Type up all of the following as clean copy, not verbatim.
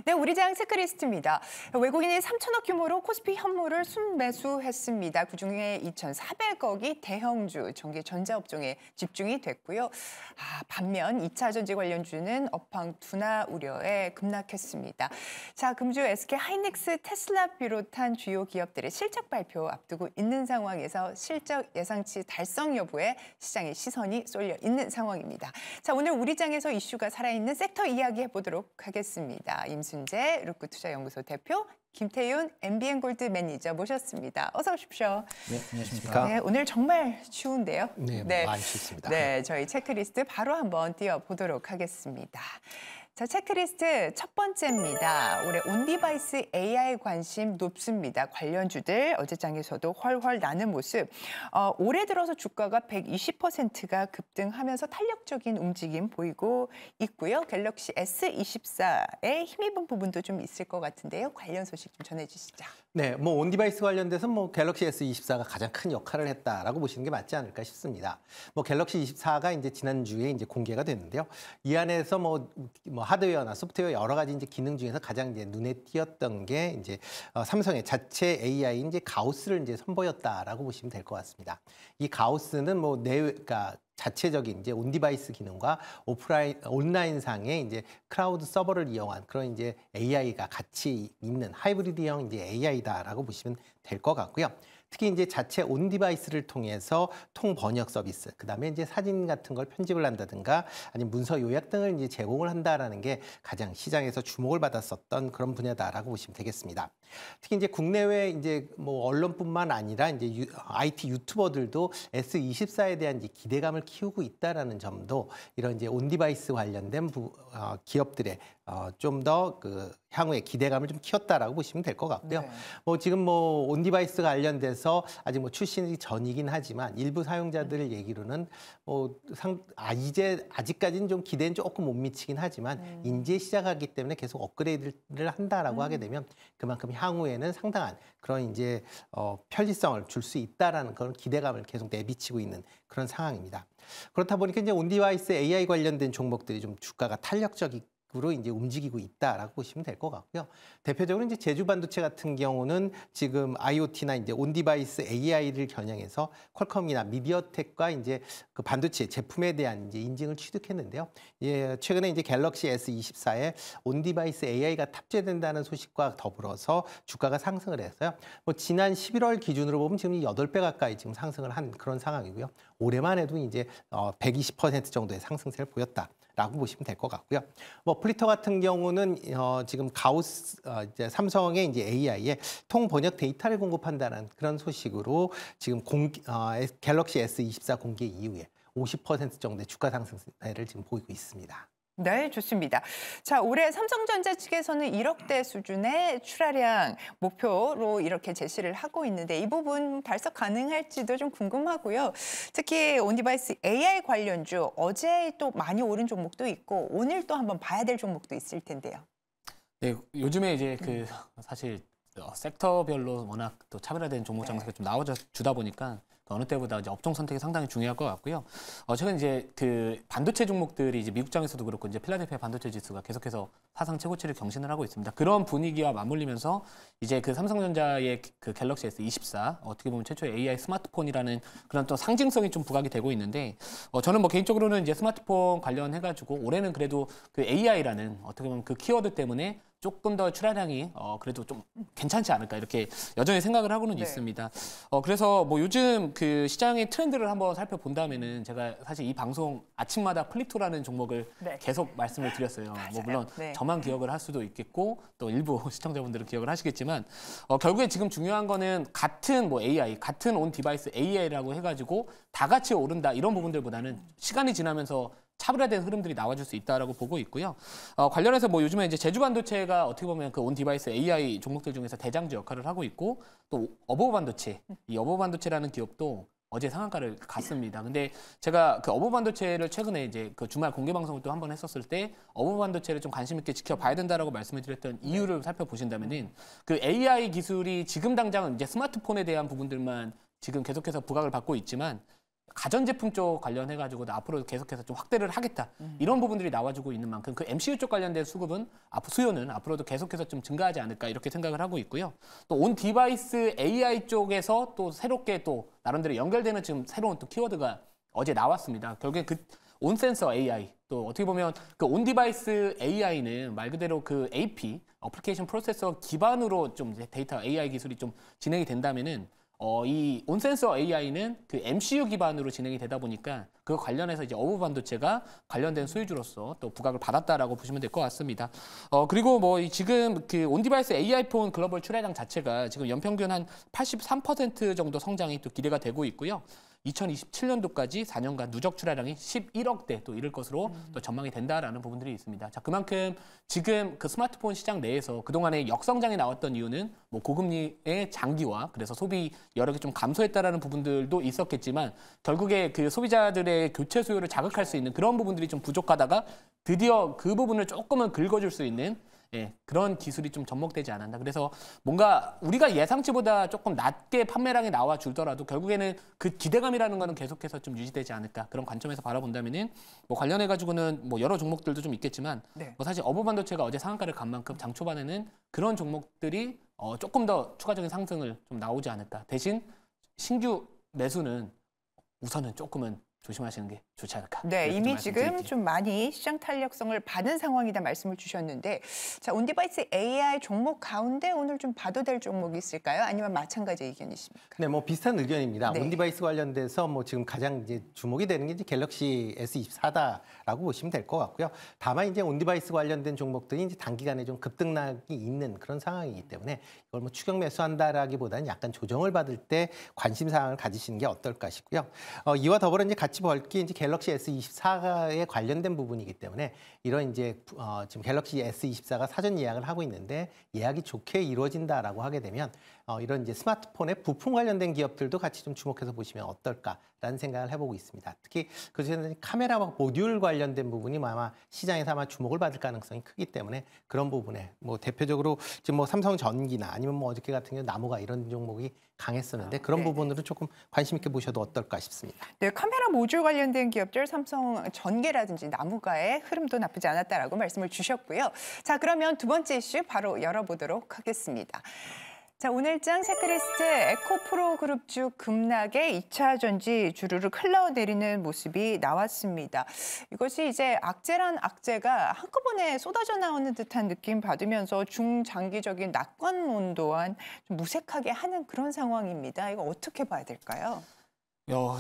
네, 우리장 체크리스트입니다. 외국인이 3천억 규모로 코스피 현물을 순매수했습니다. 그중에 2,400억이 대형주, 전기 전자업종에 집중이 됐고요. 반면 2차 전지 관련주는 업황 둔화 우려에 급락했습니다. 자, 금주 SK 하이닉스, 테슬라 비롯한 주요 기업들의 실적 발표 앞두고 있는 상황에서 실적 예상치 달성 여부에 시장의 시선이 쏠려 있는 상황입니다. 자, 오늘 우리장에서 이슈가 살아있는 섹터 이야기 해보도록 하겠습니다. 임순재 루크투자연구소 대표, 김태윤 MBN골드 매니저 모셨습니다. 어서 오십시오. 네, 안녕하십니까. 네, 오늘 정말 추운데요. 네, 많이 춥습니다. 네, 저희 체크리스트 바로 한번 띄워보도록 하겠습니다. 자, 체크리스트 첫 번째입니다. 올해 온디바이스 AI 관심 높습니다. 관련주들 어제장에서도 훨훨 나는 모습. 올해 들어서 주가가 120%가 급등하면서 탄력적인 움직임 보이고 있고요. 갤럭시 S24에 힘입은 부분도 좀 있을 것 같은데요. 관련 소식 좀 전해주시죠. 네, 온디바이스 관련돼서 갤럭시 S24가 가장 큰 역할을 했다라고 보시는 게 맞지 않을까 싶습니다. 갤럭시 24가 이제 지난주에 이제 공개가 됐는데요. 이 안에서 하드웨어나 소프트웨어 여러 가지 이제 기능 중에서 가장 이제 눈에 띄었던 게 이제 삼성의 자체 AI 이제 가우스를 이제 선보였다라고 보시면 될 것 같습니다. 이 가우스는 그러니까 자체적인 이제 온디바이스 기능과 온라인상의 이제 클라우드 서버를 이용한 그런 이제 AI가 같이 있는 하이브리드형 이제 AI다라고 보시면 될 것 같고요. 특히 이제 자체 온디바이스를 통해서 통번역 서비스, 그다음에 이제 사진 같은 걸 편집을 한다든가 아니면 문서 요약 등을 이제 제공을 한다라는 게 가장 시장에서 주목을 받았었던 그런 분야다라고 보시면 되겠습니다. 특히 이제 국내외 이제 언론뿐만 아니라 이제 IT 유튜버들도 S24에 대한 이제 기대감을 키우고 있다라는 점도 이런 이제 온디바이스 관련된 기업들의 좀 더 향후에 기대감을 좀 키웠다라고 보시면 될 것 같고요. 네. 지금 온디바이스 관련돼서 아직 출시는 전이긴 하지만 일부 사용자들 얘기로는 아직까지는 좀 기대는 조금 못 미치긴 하지만 이제 시작하기 때문에 계속 업그레이드를 한다라고 하게 되면 그만큼 향후에는 상당한 그런 이제 편리성을 줄 수 있다라는 그런 기대감을 계속 내비치고 있는 그런 상황입니다. 그렇다 보니까 이제 온디바이스 AI 관련된 종목들이 좀 주가가 탄력적인 으로 이제 움직이고 있다라고 보시면 될 것 같고요. 대표적으로 이제 제주 반도체 같은 경우는 지금 IoT나 이제 온디바이스 AI를 겨냥해서 퀄컴이나 미디어텍과 이제 그 반도체 제품에 대한 이제 인증을 취득했는데요. 최근에 이제 갤럭시 S24에 온디바이스 AI가 탑재된다는 소식과 더불어서 주가가 상승을 했어요. 지난 11월 기준으로 보면 지금 8배 가까이 지금 상승을 한 그런 상황이고요. 올해만 해도 이제 120% 정도의 상승세를 보였다. 라고 보시면 될 것 같고요. 플리터 같은 경우는 지금 가우스 이제 삼성의 이제 AI에 통 번역 데이터를 공급한다는 그런 소식으로 지금 갤럭시 S24 공개 이후에 50% 정도의 주가 상승세를 지금 보이고 있습니다. 네, 좋습니다. 자, 올해 삼성전자 측에서는 1억대 수준의 출하량 목표로 이렇게 제시를 하고 있는데 이 부분 달성 가능할지도 좀 궁금하고요. 특히 온디바이스 AI 관련주 어제 또 많이 오른 종목도 있고 오늘 또 한번 봐야 될 종목도 있을 텐데요. 네, 요즘에 이제 사실 섹터별로 워낙 또 차별화된 종목 장세가 좀 나와져 주다 보니까 어느 때보다 이제 업종 선택이 상당히 중요할 것 같고요. 최근 이제 반도체 종목들이 이제 미국장에서도 그렇고 이제 필라델피아 반도체 지수가 계속해서 사상 최고치를 경신을 하고 있습니다. 그런 분위기와 맞물리면서 이제 삼성전자의 갤럭시 S24 어떻게 보면 최초의 AI 스마트폰이라는 그런 또 상징성이 좀 부각이 되고 있는데 저는 개인적으로는 이제 스마트폰 관련해가지고 올해는 그래도 AI라는 어떻게 보면 키워드 때문에 조금 더 출하량이 그래도 좀 괜찮지 않을까 이렇게 여전히 생각을 하고는 있습니다. 그래서 요즘 시장의 트렌드를 한번 살펴본다면은 제가 사실 이 방송 아침마다 플리토라는 종목을 계속 말씀을 드렸어요. 물론 저만 기억을 할 수도 있겠고 또 일부 시청자분들은 기억을 하시겠지만 결국에 지금 중요한 거는 같은 AI, 같은 온 디바이스 AI라고 해가지고 다 같이 오른다 이런 부분들보다는 시간이 지나면서 차별화된 흐름들이 나와줄 수 있다라고 보고 있고요. 관련해서 요즘에 이제 제주 반도체가 어떻게 보면 온 디바이스 AI 종목들 중에서 대장주 역할을 하고 있고 또 어버브 반도체, 이 어버브 반도체라는 기업도 어제 상한가를 갔습니다. 근데 제가 어버브 반도체를 최근에 이제 주말 공개 방송을 또 한 번 했었을 때 어버브 반도체를 좀 관심 있게 지켜봐야 된다라고 말씀을 드렸던 이유를 살펴보신다면은 AI 기술이 지금 당장은 이제 스마트폰에 대한 부분들만 지금 계속해서 부각을 받고 있지만 가전제품 쪽 관련해가지고도 앞으로 계속해서 좀 확대를 하겠다. 이런 부분들이 나와주고 있는 만큼 그 MCU 쪽 관련된 수요는 앞으로도 계속해서 좀 증가하지 않을까 이렇게 생각을 하고 있고요. 또 온 디바이스 AI 쪽에서 또 새롭게 또 나름대로 연결되는 지금 새로운 또 키워드가 어제 나왔습니다. 결국에 그 온센서 AI, 또 어떻게 보면 그 온디바이스 AI는 말 그대로 그 AP, 어플리케이션 프로세서 기반으로 좀 이제 데이터 AI 기술이 좀 진행이 된다면은 이 온센서 AI는 그 MCU 기반으로 진행이 되다 보니까 그 관련해서 이제 어부 반도체가 관련된 수혜주로서 또 부각을 받았다라고 보시면 될 것 같습니다. 그리고 뭐 지금 그 온디바이스 AI 폰 글로벌 출하량 자체가 지금 연평균 한 83% 정도 성장이 또 기대가 되고 있고요. 2027년도까지 4년간 누적 출하량이 11억대 또 이를 것으로 또 전망이 된다라는 부분들이 있습니다. 자, 그만큼 지금 그 스마트폰 시장 내에서 그동안에 역성장이 나왔던 이유는 뭐 고금리의 장기화, 그래서 소비 여력이 좀 감소했다라는 부분들도 있었겠지만 결국에 그 소비자들의 교체 수요를 자극할 수 있는 그런 부분들이 좀 부족하다가 드디어 그 부분을 조금은 긁어줄 수 있는 그런 기술이 좀 접목되지 않았나. 그래서 뭔가 우리가 예상치보다 조금 낮게 판매량이 나와 줄더라도 결국에는 그 기대감이라는 거는 계속해서 좀 유지되지 않을까. 그런 관점에서 바라본다면은 뭐 관련해가지고는 뭐 여러 종목들도 좀 있겠지만 뭐 사실 어부 반도체가 어제 상한가를 간 만큼 장 초반에는 그런 종목들이 조금 더 추가적인 상승을 좀 나오지 않을까. 대신 신규 매수는 우선은 조금은 조심하시는 게 좋지 않을까. 네, 이미 지금 좀 많이 시장 탄력성을 받은 상황이다 말씀을 주셨는데, 자, 온디바이스 AI 종목 가운데 오늘 좀 봐도 될 종목이 있을까요? 아니면 마찬가지 의견이십니까? 네, 뭐 비슷한 의견입니다. 네. 온디바이스 관련돼서 뭐 지금 가장 이제 주목이 되는 게 이제 갤럭시 S24다라고 보시면 될 것 같고요. 다만 이제 온디바이스 관련된 종목들이 이제 단기간에 좀 급등락이 있는 그런 상황이기 때문에 이걸 뭐 추격 매수한다라기보다는 약간 조정을 받을 때 관심 사항을 가지시는 게 어떨까 싶고요. 이와 더불어 이제 같이 볼 게 이제 갤럭시 S24에 관련된 부분이기 때문에 이런 이제 지금 갤럭시 S24가 사전 예약을 하고 있는데 예약이 좋게 이루어진다라고 하게 되면 이런 이제 스마트폰의 부품 관련된 기업들도 같이 좀 주목해서 보시면 어떨까라는 생각을 해보고 있습니다. 특히 그중에는 카메라와 모듈 관련된 부분이 아마 시장에서 아마 주목을 받을 가능성이 크기 때문에 그런 부분에 뭐 대표적으로 지금 뭐 삼성전기나 아니면 뭐 어저께 같은 경우 나무가 이런 종목이 강했었는데 그런 부분으로 조금 관심 있게 보셔도 어떨까 싶습니다. 네, 카메라 모듈 관련된 기업들 삼성 전기라든지 나무가의 흐름도 나쁘지 않았다라고 말씀을 주셨고요. 자, 그러면 두 번째 이슈 바로 열어보도록 하겠습니다. 자, 오늘장 세크리스트 에코프로 그룹주 급락에 2차 전지 주르륵 흘러내리는 모습이 나왔습니다. 이것이 이제 악재란 악재가 한꺼번에 쏟아져 나오는 듯한 느낌 받으면서 중장기적인 낙관론 또한 좀 무색하게 하는 그런 상황입니다. 이거 어떻게 봐야 될까요?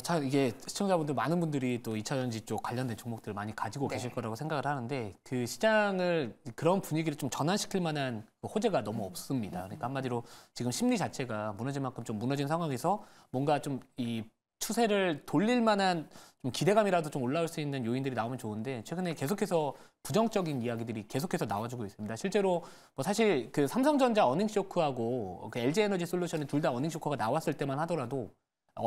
참 이게 시청자분들 많은 분들이 또 2차 전지 쪽 관련된 종목들을 많이 가지고 계실 거라고 생각을 하는데 그 시장을 그런 분위기를 좀 전환시킬 만한 호재가 너무 없습니다. 그러니까 한마디로 지금 심리 자체가 무너질 만큼 좀 무너진 상황에서 뭔가 좀 이 추세를 돌릴 만한 좀 기대감이라도 좀 올라올 수 있는 요인들이 나오면 좋은데 최근에 계속해서 부정적인 이야기들이 계속해서 나와주고 있습니다. 실제로 뭐 사실 그 삼성전자 어닝 쇼크하고 그 LG 에너지 솔루션이 둘 다 어닝 쇼크가 나왔을 때만 하더라도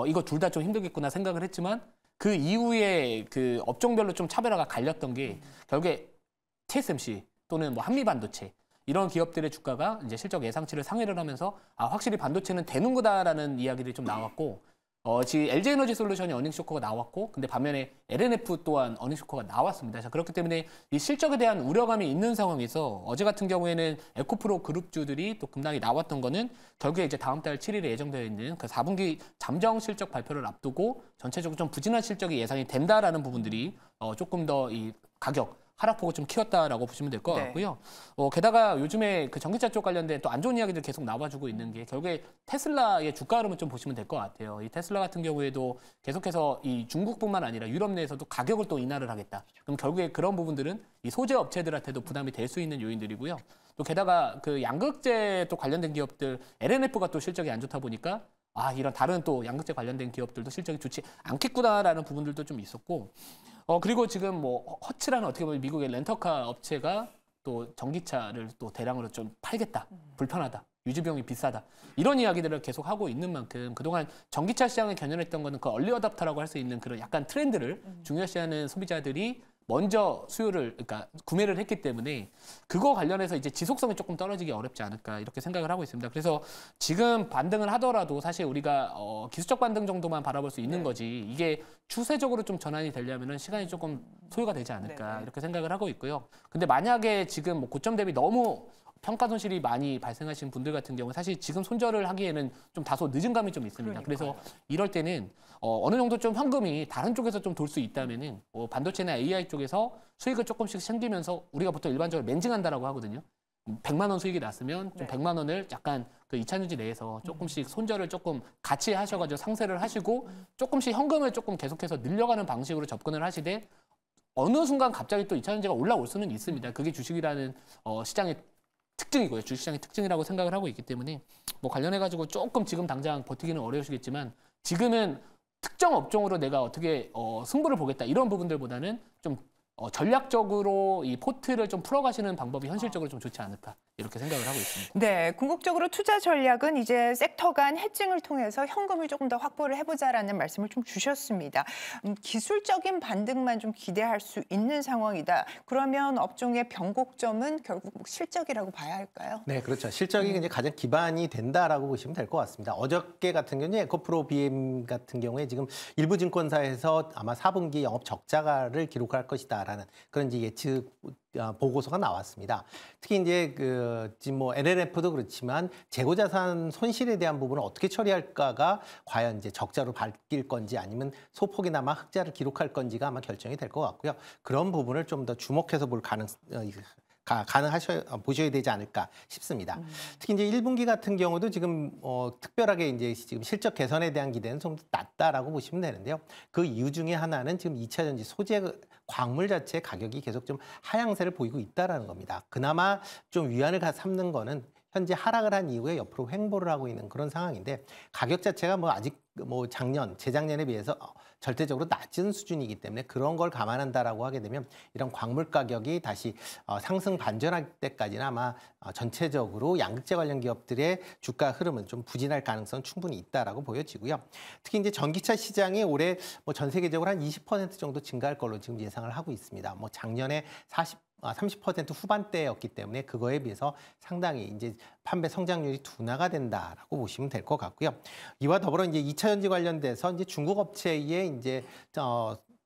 이거 둘 다 좀 힘들겠구나 생각을 했지만 그 이후에 그 업종별로 좀 차별화가 갈렸던 게 결국에 TSMC 또는 뭐 한미반도체 이런 기업들의 주가가 이제 실적 예상치를 상회를 하면서 확실히 반도체는 되는 거다라는 이야기들이 좀 나왔고 지금 LG 에너지 솔루션이 어닝 쇼크가 나왔고 근데 반면에 LNF 또한 어닝 쇼크가 나왔습니다. 자, 그렇기 때문에 이 실적에 대한 우려감이 있는 상황에서 어제 같은 경우에는 에코프로 그룹주들이 또 급락이 나왔던 거는 결국에 이제 다음 달 7일에 예정되어 있는 그 4분기 잠정 실적 발표를 앞두고 전체적으로 좀 부진한 실적이 예상이 된다라는 부분들이 조금 더 이 가격 하락폭을 좀 키웠다라고 보시면 될 것 같고요. 게다가 요즘에 그 전기차 쪽 관련된 또 안 좋은 이야기들 계속 나와주고 있는 게 결국에 테슬라의 주가 흐름을 좀 보시면 될 것 같아요. 이 테슬라 같은 경우에도 계속해서 이 중국뿐만 아니라 유럽 내에서도 가격을 또 인하를 하겠다. 그럼 결국에 그런 부분들은 이 소재 업체들한테도 부담이 될 수 있는 요인들이고요. 또 게다가 그 양극재 또 관련된 기업들 LNF가 또 실적이 안 좋다 보니까 이런 다른 또 양극재 관련된 기업들도 실적이 좋지 않겠구나라는 부분들도 좀 있었고 그리고 지금 뭐 허츠라는 어떻게 보면 미국의 렌터카 업체가 또 전기차를 또 대량으로 좀 팔겠다. 불편하다. 유지비용이 비싸다. 이런 이야기들을 계속 하고 있는 만큼 그동안 전기차 시장을 견인했던 거는 그 얼리 어답터라고 할 수 있는 그런 약간 트렌드를 중요시하는 소비자들이 먼저 수요를 그러니까 구매를 했기 때문에 그거 관련해서 이제 지속성이 조금 떨어지기 어렵지 않을까 이렇게 생각을 하고 있습니다. 그래서 지금 반등을 하더라도 사실 우리가 기술적 반등 정도만 바라볼 수 있는 거지 이게 추세적으로 좀 전환이 되려면은 시간이 조금 소요가 되지 않을까 이렇게 생각을 하고 있고요. 근데 만약에 지금 뭐 고점 대비 너무 평가 손실이 많이 발생하신 분들 같은 경우는 사실 지금 손절을 하기에는 좀 다소 늦은 감이 좀 있습니다. 그래서 이럴 때는 어느 정도 좀 현금이 다른 쪽에서 좀 돌 수 있다면은 반도체나 AI 쪽에서 수익을 조금씩 생기면서 우리가 보통 일반적으로 멘징한다라고 하거든요. 100만 원 수익이 났으면 좀 100만 원을 약간 그 2차전지 내에서 조금씩 손절을 조금 같이 하셔가지고 상세를 하시고 조금씩 현금을 조금 계속해서 늘려가는 방식으로 접근을 하시되 어느 순간 갑자기 또 2차전지가 올라올 수는 있습니다. 그게 주식이라는 시장의 특징이고요. 주식시장의 특징이라고 생각을 하고 있기 때문에 뭐 관련해가지고 조금 지금 당장 버티기는 어려우시겠지만 지금은 특정 업종으로 내가 어떻게 승부를 보겠다 이런 부분들보다는 좀 전략적으로 이 포트를 좀 풀어가시는 방법이 현실적으로 좀 좋지 않을까 이렇게 생각을 하고 있습니다. 네, 궁극적으로 투자 전략은 이제 섹터 간 해칭을 통해서 현금을 조금 더 확보를 해보자라는 말씀을 좀 주셨습니다. 기술적인 반등만 좀 기대할 수 있는 상황이다. 그러면 업종의 변곡점은 결국 실적이라고 봐야 할까요? 네, 그렇죠. 실적이 이제 가장 기반이 된다라고 보시면 될 것 같습니다. 어저께 같은 경우는 에코프로 BM 같은 경우에 지금 일부 증권사에서 아마 4분기 영업 적자를 기록할 것이다라는 그런 이제 예측 보고서가 나왔습니다. 특히 이제 지금 뭐 LLF도 그렇지만 재고자산 손실에 대한 부분을 어떻게 처리할까가 과연 이제 적자로 바뀔 건지 아니면 소폭이나마 흑자를 기록할 건지가 아마 결정이 될 것 같고요. 그런 부분을 좀 더 주목해서 볼 보셔야 되지 않을까 싶습니다. 특히 이제 1분기 같은 경우도 지금 특별하게 이제 지금 실적 개선에 대한 기대는 좀 낮다라고 보시면 되는데요. 그 이유 중에 하나는 지금 2차 전지 소재 광물 자체 가격이 계속 좀 하향세를 보이고 있다라는 겁니다. 그나마 좀 위안을 삼는 거는 현재 하락을 한 이후에 옆으로 횡보를 하고 있는 그런 상황인데 가격 자체가 뭐 아직 뭐 재작년에 비해서 절대적으로 낮은 수준이기 때문에 그런 걸 감안한다라고 하게 되면 이런 광물 가격이 다시 상승 반전할 때까지는 아마 전체적으로 양극재 관련 기업들의 주가 흐름은 좀 부진할 가능성은 충분히 있다라고 보여지고요. 특히 이제 전기차 시장이 올해 뭐 전 세계적으로 한 20% 정도 증가할 걸로 지금 예상을 하고 있습니다. 뭐 작년에 30% 후반대였기 때문에 그거에 비해서 상당히 이제 판매 성장률이 둔화가 된다라고 보시면 될 것 같고요. 이와 더불어 이제 2차 전지 관련돼서 이제 중국 업체의 이제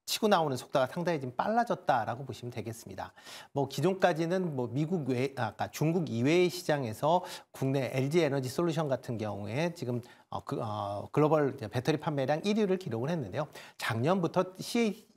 치고 나오는 속도가 상당히 좀 빨라졌다라고 보시면 되겠습니다. 뭐 기존까지는 뭐 중국 이외의 시장에서 국내 LG 에너지 솔루션 같은 경우에 지금 글로벌 배터리 판매량 1위를 기록을 했는데요. 작년부터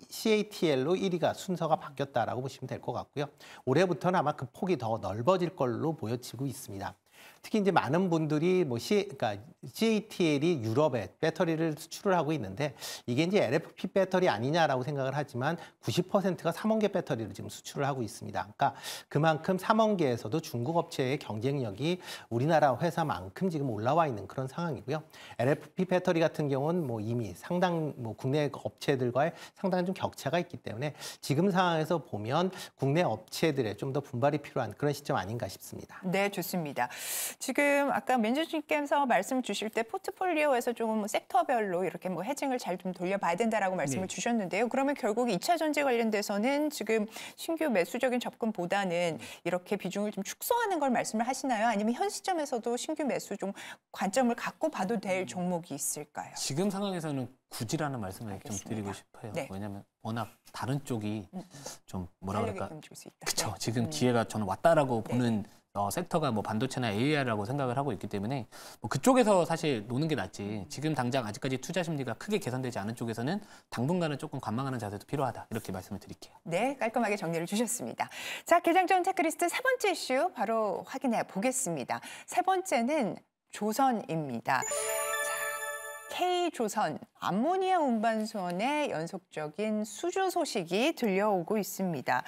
CATL로 1위가 순서가 바뀌었다라고 보시면 될 것 같고요. 올해부터는 아마 그 폭이 더 넓어질 걸로 보여지고 있습니다. 특히 이제 많은 분들이 그러니까 CATL이 유럽에 배터리를 수출을 하고 있는데 이게 이제 LFP 배터리 아니냐라고 생각을 하지만 90%가 삼원계 배터리를 지금 수출을 하고 있습니다. 그러니까 그만큼 삼원계에서도 중국 업체의 경쟁력이 우리나라 회사만큼 지금 올라와 있는 그런 상황이고요. LFP 배터리 같은 경우는 뭐 이미 상당 국내 업체들과의 상당한 좀 격차가 있기 때문에 지금 상황에서 보면 국내 업체들의 좀 더 분발이 필요한 그런 시점 아닌가 싶습니다. 네, 좋습니다. 지금 아까 매니저님께서 말씀 주실 때 포트폴리오에서 조금 섹터별로 이렇게 뭐 해칭을 잘 좀 돌려봐야 된다라고 말씀을 주셨는데요. 그러면 결국 2차 전지 관련돼서는 지금 신규 매수적인 접근보다는 이렇게 비중을 좀 축소하는 걸 말씀을 하시나요? 아니면 현 시점에서도 신규 매수 좀 관점을 갖고 봐도 될 종목이 있을까요? 지금 상황에서는 굳이라는 말씀을 알겠습니다. 좀 드리고 싶어요. 네. 왜냐하면 워낙 다른 쪽이 좀 뭐라 탄력이 그럴까? 넘칠 수 있다. 그렇죠. 네. 지금 기회가 저는 왔다라고 보는 섹터가 뭐 반도체나 AI라고 생각을 하고 있기 때문에 뭐 그쪽에서 사실 노는 게 낫지. 지금 당장 아직까지 투자 심리가 크게 개선되지 않은 쪽에서는 당분간은 조금 관망하는 자세도 필요하다. 이렇게 말씀을 드릴게요. 네, 깔끔하게 정리를 주셨습니다. 자, 개장전 체크리스트 세 번째 이슈 바로 확인해 보겠습니다. 세 번째는 조선입니다. K조선 암모니아 운반선의 연속적인 수주 소식이 들려오고 있습니다.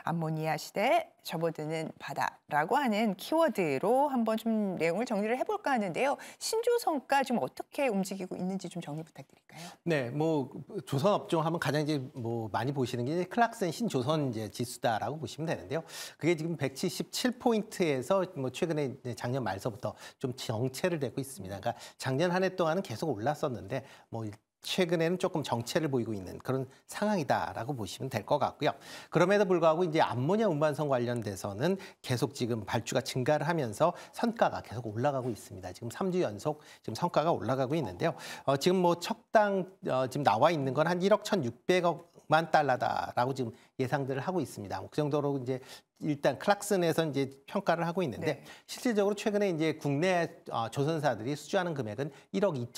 암모니아 시대 접어드는 바다라고 하는 키워드로 한번 좀 내용을 정리를 해볼까 하는데요. 신조선가 지금 어떻게 움직이고 있는지 좀 정리 부탁드릴까요? 네, 뭐 조선 업종 하면 가장 이제 뭐 많이 보시는 게 클락슨 신조선 이제 지수다라고 보시면 되는데요. 그게 지금 177포인트에서 뭐 최근에 이제 작년 말서부터 좀 정체를 되고 있습니다. 그러니까 작년 한 해 동안은 계속 올랐었는데 뭐 최근에는 조금 정체를 보이고 있는 그런 상황이다라고 보시면 될 것 같고요. 그럼에도 불구하고 이제 암모니아 운반선 관련돼서는 계속 지금 발주가 증가를 하면서 선가가 계속 올라가고 있습니다. 지금 3주 연속 지금 성과가 올라가고 있는데요. 지금 뭐 척당 지금 나와 있는 건 한 1억 1,600억만 달러다라고 지금 예상들을 하고 있습니다. 그 정도로 이제 일단 클락슨에서 이제 평가를 하고 있는데 네. 실질적으로 최근에 이제 국내 조선사들이 수주하는 금액은 1억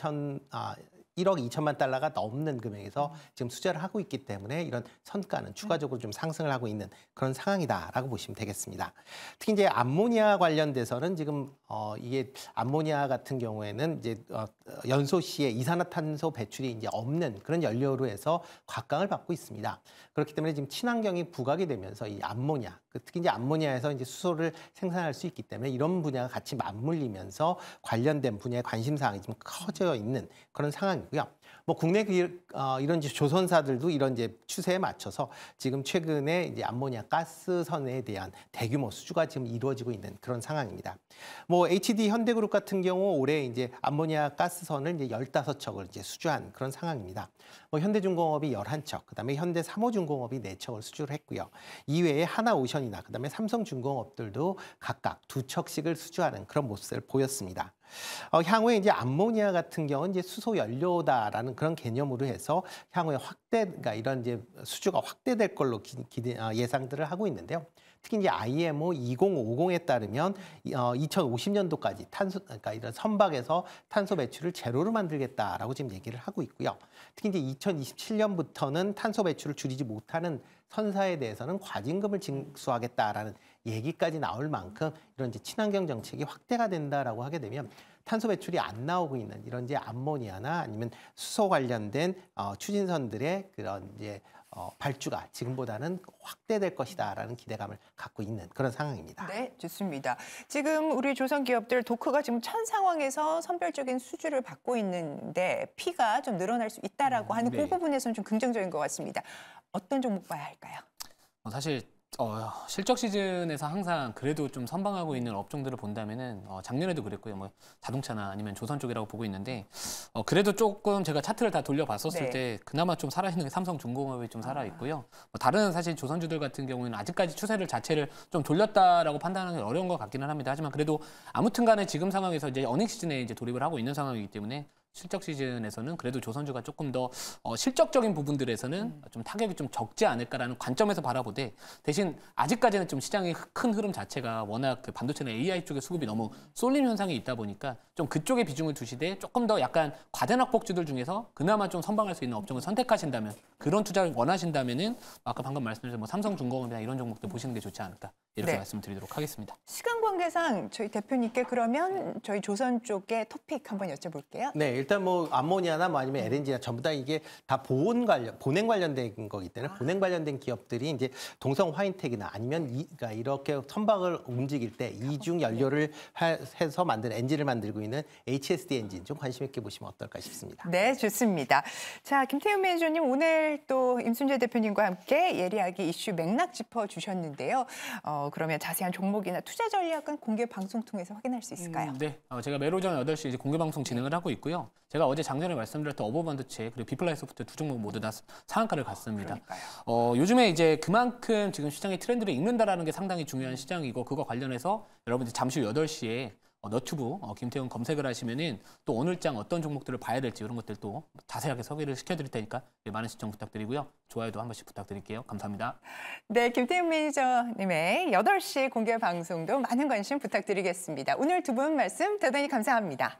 2천만 달러가 넘는 금액에서 지금 수주를 하고 있기 때문에 이런 선가는 추가적으로 좀 상승을 하고 있는 그런 상황이다라고 보시면 되겠습니다. 특히 이제 암모니아 관련돼서는 지금 이게 암모니아 같은 경우에는 이제 연소 시에 이산화탄소 배출이 이제 없는 그런 연료로 해서 곽강을 받고 있습니다. 그렇기 때문에 지금 친환경이 부각이 되면서 이 암모니아, 특히 이제 암모니아에서 이제 수소를 생산할 수 있기 때문에 이런 분야가 같이 맞물리면서 관련된 분야의 관심사항이 좀 커져 있는 그런 상황이고요. 뭐 국내 이런 이제 조선사들도 이런 이제 추세에 맞춰서 지금 최근에 이제 암모니아 가스선에 대한 대규모 수주가 지금 이루어지고 있는 그런 상황입니다. 뭐 HD 현대그룹 같은 경우 올해 이제 암모니아 가스선을 이제 15척을 이제 수주한 그런 상황입니다. 뭐 현대중공업이 11척, 그다음에 현대삼호중공업이 4척을 수주를 했고요. 이외에 하나오션이나 그다음에 삼성중공업들도 각각 2척씩을 수주하는 그런 모습을 보였습니다. 향후에 이제 암모니아 같은 경우는 이제 수소 연료다라는 그런 개념으로 해서 향후에 그러니까 이런 이제 수주가 확대될 걸로 예상들을 하고 있는데요. 특히 이제 IMO 2050에 따르면 2050년도까지 그러니까 이런 선박에서 탄소 배출을 제로로 만들겠다라고 지금 얘기를 하고 있고요. 특히 이제 2027년부터는 탄소 배출을 줄이지 못하는 선사에 대해서는 과징금을 징수하겠다라는 얘기까지 나올 만큼 이런 이제 친환경 정책이 확대가 된다라고 하게 되면 탄소 배출이 안 나오고 있는 이런 이제 암모니아나 아니면 수소 관련된 추진선들의 그런 이제 발주가 지금보다는 확대될 것이다라는 기대감을 갖고 있는 그런 상황입니다. 네, 좋습니다. 지금 우리 조선 기업들 도크가 지금 천 상황에서 선별적인 수주를 받고 있는데 피가 좀 늘어날 수 있다라고 하는 네. 그 부분에서는 좀 긍정적인 것 같습니다. 어떤 종목 봐야 할까요? 사실 실적 시즌에서 항상 그래도 좀 선방하고 있는 업종들을 본다면은 작년에도 그랬고요. 뭐 자동차나 아니면 조선 쪽이라고 보고 있는데 그래도 조금 제가 차트를 다 돌려봤었을 네. 때 그나마 좀 살아있는 게 삼성중공업이 좀 살아 있고요. 다른 사실 조선주들 같은 경우에는 아직까지 추세를 자체를 좀 돌렸다라고 판단하는 게 어려운 것 같기는 합니다. 하지만 그래도 아무튼간에 지금 상황에서 이제 어닝 시즌에 이제 돌입을 하고 있는 상황이기 때문에. 실적 시즌에서는 그래도 조선주가 조금 더 실적적인 부분들에서는 좀 타격이 좀 적지 않을까라는 관점에서 바라보되 대신 아직까지는 좀 시장의 큰 흐름 자체가 워낙 그 반도체나 AI 쪽의 수급이 너무 쏠림 현상이 있다 보니까 좀 그쪽에 비중을 두시되 조금 더 약간 과대 낙폭주들 중에서 그나마 좀 선방할 수 있는 업종을 선택하신다면 그런 투자를 원하신다면은 아까 방금 말씀드린 뭐 삼성중공업이나 이런 종목들 보시는 게 좋지 않을까 이렇게 네. 말씀드리도록 하겠습니다. 시간 관계상 저희 대표님께 그러면 저희 조선 쪽의 토픽 한번 여쭤볼게요. 네, 일단 뭐 암모니아나 뭐 아니면 LNG나 전부 다 이게 다 보냉 관련된 거기 때문에 보냉 관련된 기업들이 이제 동성 화인텍이나 아니면 그러니까 이렇게 선박을 움직일 때 이중 연료를 해서 만든 엔진을 만들고 있는 HSD 엔진 좀 관심 있게 보시면 어떨까 싶습니다. 네, 좋습니다. 자, 김태훈 매니저님 오늘 또 임순재 대표님과 함께 예리하게 이슈 맥락 짚어주셨는데요. 그러면 자세한 종목이나 투자 전략은 공개 방송 통해서 확인할 수 있을까요? 네, 제가 매일 오전 8시 이제 공개 방송 진행을 하고 있고요. 제가 어제 장전에 말씀드렸던 어버반도체 그리고 비플라이 소프트 두 종목 모두 다 상한가를 갔습니다. 그러니까요. 요즘에 이제 그만큼 지금 시장의 트렌드를 읽는다라는 게 상당히 중요한 시장이고 그거 관련해서 여러분들 잠시 후 8시에 너튜브 김태훈 검색을 하시면은 또 오늘장 어떤 종목들을 봐야 될지 이런 것들 또 자세하게 소개를 시켜드릴 테니까 많은 시청 부탁드리고요. 좋아요도 한 번씩 부탁드릴게요. 감사합니다. 네, 김태훈 매니저님의 8시 공개 방송도 많은 관심 부탁드리겠습니다. 오늘 두 분 말씀 대단히 감사합니다.